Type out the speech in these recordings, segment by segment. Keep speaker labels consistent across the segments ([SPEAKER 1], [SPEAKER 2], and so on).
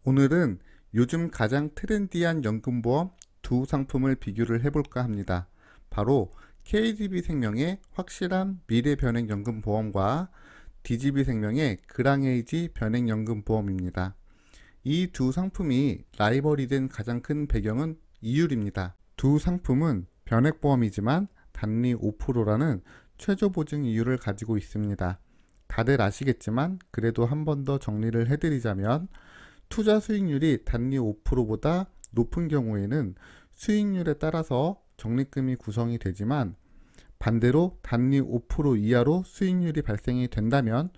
[SPEAKER 1] 오늘은 요즘 가장 트렌디한 연금보험 두 상품을 비교를 해볼까 합니다. 바로 KDB생명의 확실한 미래변액연금보험과 DGB생명의 그랑에이지 변액연금보험입니다. 이 두 상품이 라이벌이 된 가장 큰 배경은 이율입니다. 두 상품은 변액보험이지만 단리 5%라는 최저보증 이율을 가지고 있습니다. 다들 아시겠지만 그래도 한 번 더 정리를 해드리자면 투자 수익률이 단리 5%보다 높은 경우에는 수익률에 따라서 적립금이 구성이 되지만 반대로 단리 5% 이하로 수익률이 발생이 된다면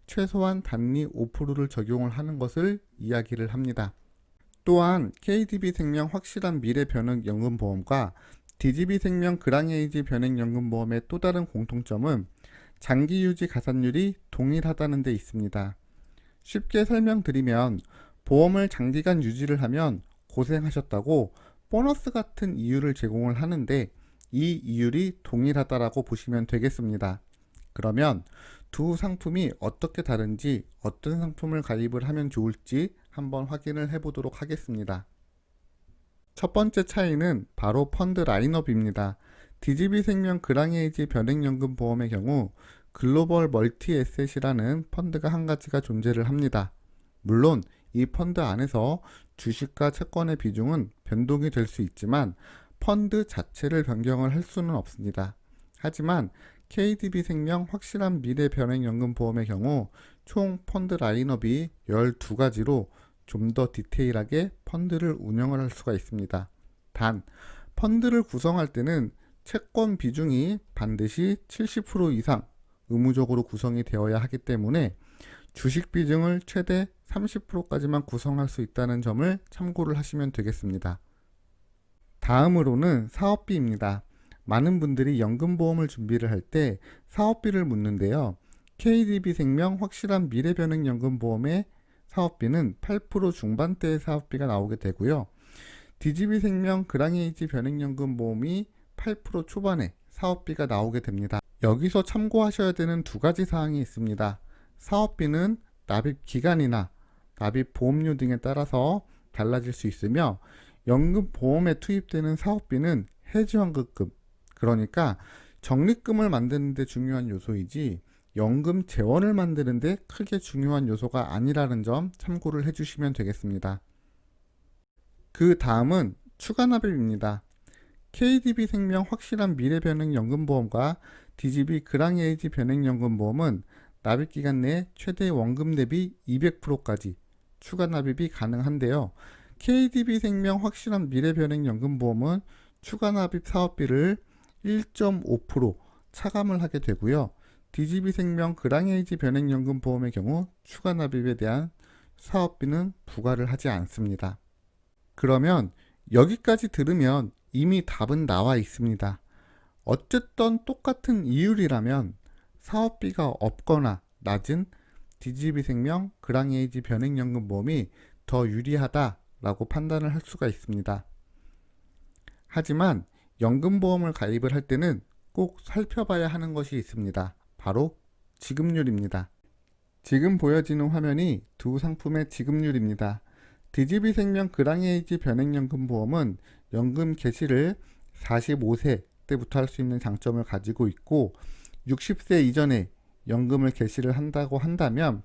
[SPEAKER 1] 최소한 단리 5%를 적용을 하는 것을 이야기를 합니다. 또한 KDB생명 확실한 미래변액연금보험과 DGB생명 그랑에이지 변액연금보험의 또 다른 공통점은 장기유지 가산율이 동일하다는 데 있습니다. 쉽게 설명드리면 보험을 장기간 유지를 하면 고생하셨다고 보너스 같은 이율을 제공을 하는데 이 이율이 동일하다라고 보시면 되겠습니다. 그러면 두 상품이 어떻게 다른지, 어떤 상품을 가입을 하면 좋을지 한번 확인을 해보도록 하겠습니다. 첫 번째 차이는 바로 펀드 라인업입니다. DGB생명 그랑에이지 변액연금보험의 경우 글로벌 멀티에셋이라는 펀드가 한 가지가 존재를 합니다. 물론 이 펀드 안에서 주식과 채권의 비중은 변동이 될 수 있지만 펀드 자체를 변경을 할 수는 없습니다. 하지만 KDB생명 확실한 미래변액연금보험의 경우 총 펀드 라인업이 12가지로 좀 더 디테일하게 펀드를 운영을 할 수가 있습니다. 단, 펀드를 구성할 때는 채권 비중이 반드시 70% 이상 의무적으로 구성이 되어야 하기 때문에 주식 비중을 최대 30%까지만 구성할 수 있다는 점을 참고를 하시면 되겠습니다. 다음으로는 사업비입니다. 많은 분들이 연금보험을 준비를 할 때 사업비를 묻는데요. KDB생명 확실한 미래변액연금보험의 사업비는 8% 중반대의 사업비가 나오게 되고요. DGB생명 그랑에이지 변액연금보험이 8% 초반에 사업비가 나오게 됩니다. 여기서 참고하셔야 되는 두 가지 사항이 있습니다. 사업비는 납입 기간이나 납입 보험료 등에 따라서 달라질 수 있으며 연금보험에 투입되는 사업비는 해지환급금, 그러니까 적립금을 만드는 데 중요한 요소이지 연금 재원을 만드는 데 크게 중요한 요소가 아니라는 점 참고를 해주시면 되겠습니다. 그 다음은 추가납입입니다. KDB생명 확실한 미래변액연금보험과 DGB 그랑에이지 변액연금보험은 납입기간 내 최대 원금 대비 200%까지 추가 납입이 가능한데요. KDB생명 확실한 미래변액연금보험은 추가 납입 사업비를 1.5% 차감을 하게 되고요. DGB생명 그랑에이지 변액연금보험의 경우 추가 납입에 대한 사업비는 부과를 하지 않습니다. 그러면 여기까지 들으면 이미 답은 나와 있습니다. 어쨌든 똑같은 이율이라면 사업비가 없거나 낮은 DGB생명 그랑에이지 변액연금보험이 더 유리하다라고 판단을 할 수가 있습니다. 하지만 연금보험을 가입을 할 때는 꼭 살펴봐야 하는 것이 있습니다. 바로 지급률입니다. 지금 보여지는 화면이 두 상품의 지급률입니다. DGB생명 그랑에이지 변액연금보험은 연금 개시를 45세 때부터 할 수 있는 장점을 가지고 있고 60세 이전에 연금을 개시를 한다고 한다면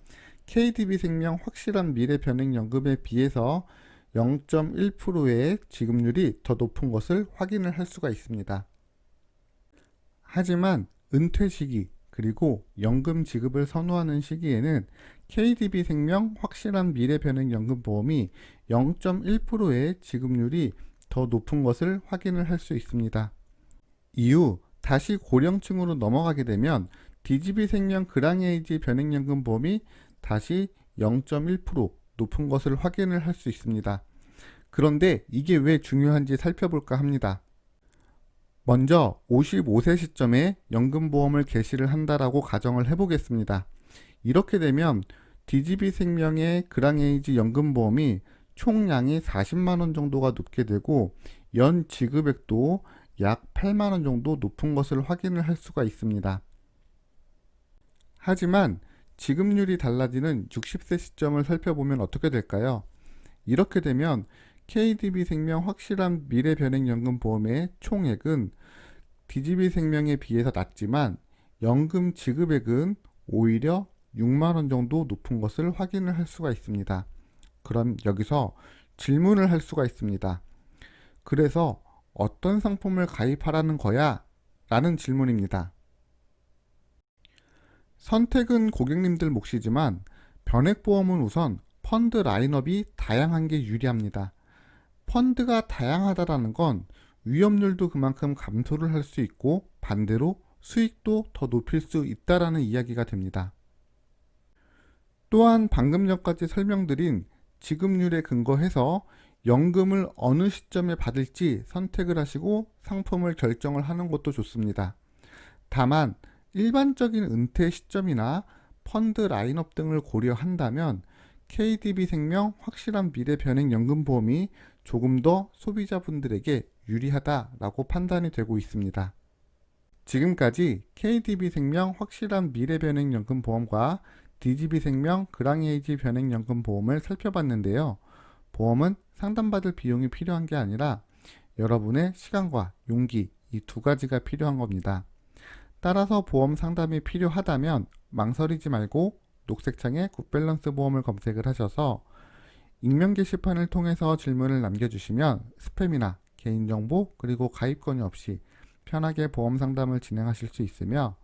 [SPEAKER 1] KDB생명 확실한 미래변액연금에 비해서 0.1%의 지급률이 더 높은 것을 확인을 할 수가 있습니다. 하지만 은퇴 시기 그리고 연금 지급을 선호하는 시기에는 KDB생명 확실한 미래변액연금보험이 0.1%의 지급률이 더 높은 것을 확인을 할 수 있습니다. 이후 다시 고령층으로 넘어가게 되면 DGB생명 그랑에이지 변액연금보험이 다시 0.1% 높은 것을 확인을 할 수 있습니다. 그런데 이게 왜 중요한지 살펴볼까 합니다. 먼저 55세 시점에 연금보험을 개시를 한다라고 가정을 해보겠습니다. 이렇게 되면 DGB생명의 그랑에이지 연금보험이 총량이 40만원 정도가 높게 되고 연 지급액도 약 8만원 정도 높은 것을 확인을 할 수가 있습니다. 하지만 지급률이 달라지는 60세 시점을 살펴보면 어떻게 될까요? 이렇게 되면 KDB생명 확실한 미래변액연금보험의 총액은 DGB생명에 비해서 낮지만 연금 지급액은 오히려 6만 원 정도 높은 것을 확인을 할 수가 있습니다. 그럼 여기서 질문을 할 수가 있습니다. 그래서 어떤 상품을 가입하라는 거야? 라는 질문입니다. 선택은 고객님들 몫이지만 변액보험은 우선 펀드 라인업이 다양한 게 유리합니다. 펀드가 다양하다라는 건 위험률도 그만큼 감소를 할 수 있고 반대로 수익도 더 높일 수 있다라는 이야기가 됩니다. 또한 방금 전까지 설명드린 지급률에 근거해서 연금을 어느 시점에 받을지 선택을 하시고 상품을 결정을 하는 것도 좋습니다. 다만 일반적인 은퇴 시점이나 펀드 라인업 등을 고려한다면 KDB생명 확실한 미래변액연금보험이 조금 더 소비자분들에게 유리하다라고 판단이 되고 있습니다. 지금까지 KDB생명 확실한 미래변액연금보험과 DGB생명 그랑에이지 변액연금보험을 살펴봤는데요. 보험은 상담받을 비용이 필요한 게 아니라 여러분의 시간과 용기, 이 두 가지가 필요한 겁니다. 따라서 보험 상담이 필요하다면 망설이지 말고 녹색창에 굿밸런스 보험을 검색을 하셔서 익명 게시판을 통해서 질문을 남겨주시면 스팸이나 개인정보 그리고 가입 권유 없이 편하게 보험 상담을 진행하실 수 있으며,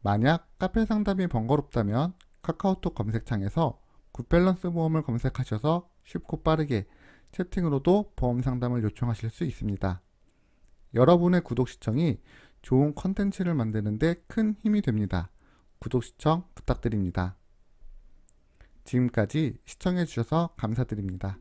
[SPEAKER 1] 만약 카페 상담이 번거롭다면 카카오톡 검색창에서 굿밸런스 보험을 검색하셔서 쉽고 빠르게 채팅으로도 보험 상담을 요청하실 수 있습니다. 여러분의 구독 시청이 좋은 컨텐츠를 만드는 데 큰 힘이 됩니다. 구독 시청 부탁드립니다. 지금까지 시청해 주셔서 감사드립니다.